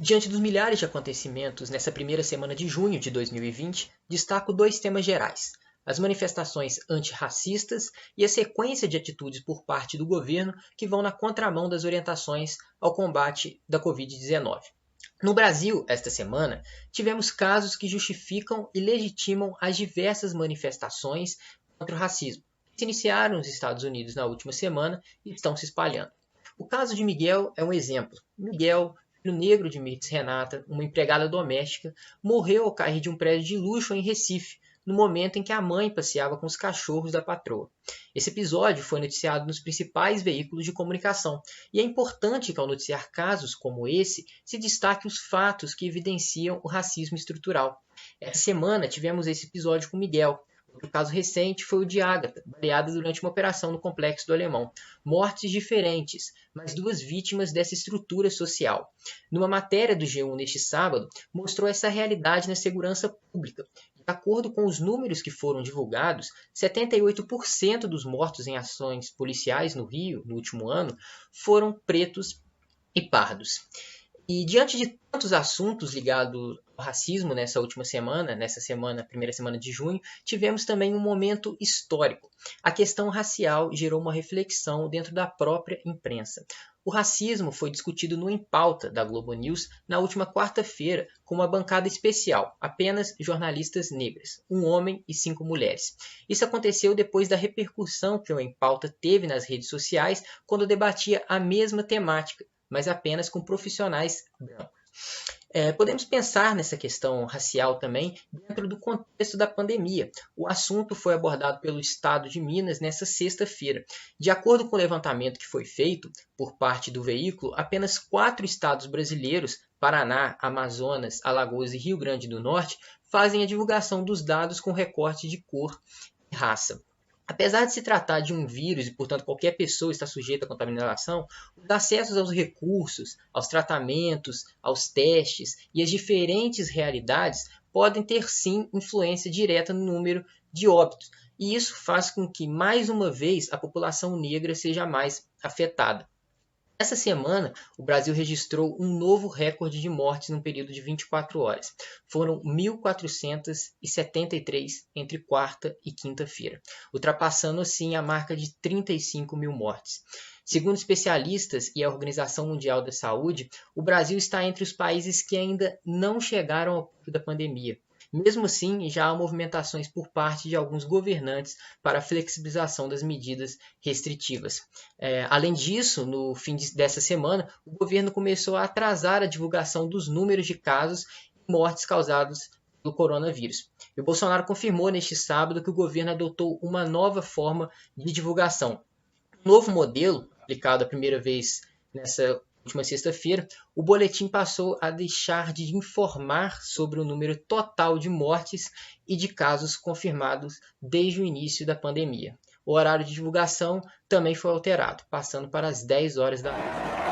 Diante dos milhares de acontecimentos nessa primeira semana de junho de 2020, destaco dois temas gerais: as manifestações antirracistas e a sequência de atitudes por parte do governo que vão na contramão das orientações ao combate da Covid-19. No Brasil, esta semana, tivemos casos que justificam e legitimam as diversas manifestações contra o racismo, que se iniciaram nos Estados Unidos na última semana e estão se espalhando. O caso de Miguel é um exemplo. Miguel, filho negro de Mirtz Renata, uma empregada doméstica, morreu ao cair de um prédio de luxo em Recife, no momento em que a mãe passeava com os cachorros da patroa. Esse episódio foi noticiado nos principais veículos de comunicação, e é importante que ao noticiar casos como esse, se destaque os fatos que evidenciam o racismo estrutural. Essa semana tivemos esse episódio com Miguel. Outro caso recente foi o de Ágata, baleada durante uma operação no Complexo do Alemão. Mortes diferentes, mas duas vítimas dessa estrutura social. Numa matéria do G1 neste sábado, mostrou essa realidade na segurança pública. De acordo com os números que foram divulgados, 78% dos mortos em ações policiais no Rio, no último ano, foram pretos e pardos. E diante de tantos assuntos ligados ao racismo nessa última semana, primeira semana de junho, tivemos também um momento histórico. A questão racial gerou uma reflexão dentro da própria imprensa. O racismo foi discutido no Em Pauta da Globo News na última quarta-feira, com uma bancada especial, apenas jornalistas negras, um homem e 5 mulheres. Isso aconteceu depois da repercussão que o Em Pauta teve nas redes sociais quando debatia a mesma temática, mas apenas com profissionais brancos. Podemos pensar nessa questão racial também dentro do contexto da pandemia. O assunto foi abordado pelo Estado de Minas nesta sexta-feira. De acordo com o levantamento que foi feito por parte do veículo, apenas 4 estados brasileiros, Paraná, Amazonas, Alagoas e Rio Grande do Norte, fazem a divulgação dos dados com recorte de cor e raça. Apesar de se tratar de um vírus e, portanto, qualquer pessoa está sujeita à contaminação, os acessos aos recursos, aos tratamentos, aos testes e as diferentes realidades podem ter, sim, influência direta no número de óbitos. E isso faz com que, mais uma vez, a população negra seja mais afetada. Essa semana, o Brasil registrou um novo recorde de mortes num período de 24 horas. Foram 1.473 entre quarta e quinta-feira, ultrapassando assim a marca de 35 mil mortes. Segundo especialistas e a Organização Mundial da Saúde, o Brasil está entre os países que ainda não chegaram ao pico da pandemia. Mesmo assim, já há movimentações por parte de alguns governantes para a flexibilização das medidas restritivas. Além disso, no fim dessa semana, o governo começou a atrasar a divulgação dos números de casos e mortes causados pelo coronavírus. E o Bolsonaro confirmou neste sábado que o governo adotou uma nova forma de divulgação. Um novo modelo, aplicado a primeira vez nessa última sexta-feira, o boletim passou a deixar de informar sobre o número total de mortes e de casos confirmados desde o início da pandemia. O horário de divulgação também foi alterado, passando para as 10 horas da noite.